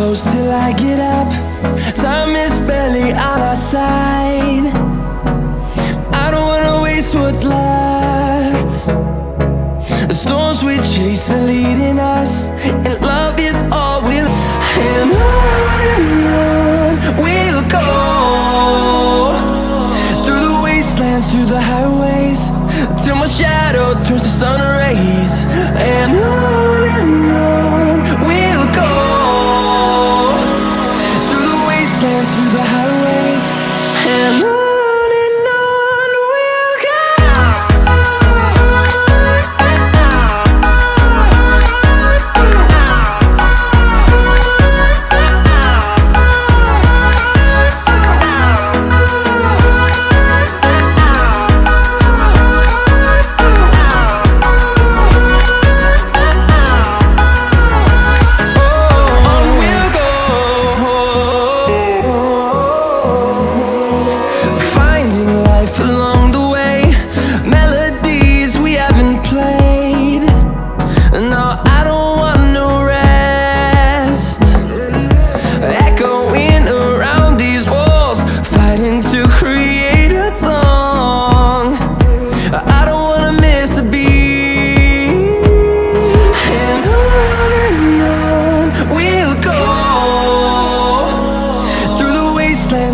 close till I get up. Time is barely on our side. I don't wanna waste what's left. The storms we chase are leading us, and love is all we'll. And on we'll go, through the wastelands, through the highways, till my shadow turns to sun rays. And on we'll go, through the wastelands, through the highways, and on.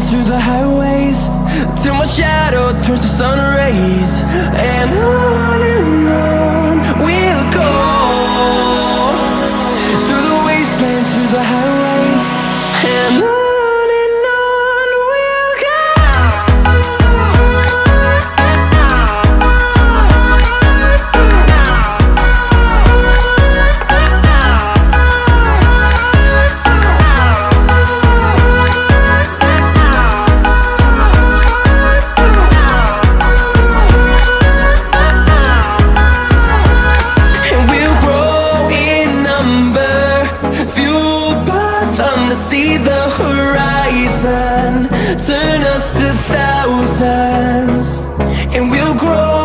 Through the highways, till my shadow turns to sun rays. And on we'll go, through the wastelands, through the highways, and on. See the horizon turn us to thousands, and we'll grow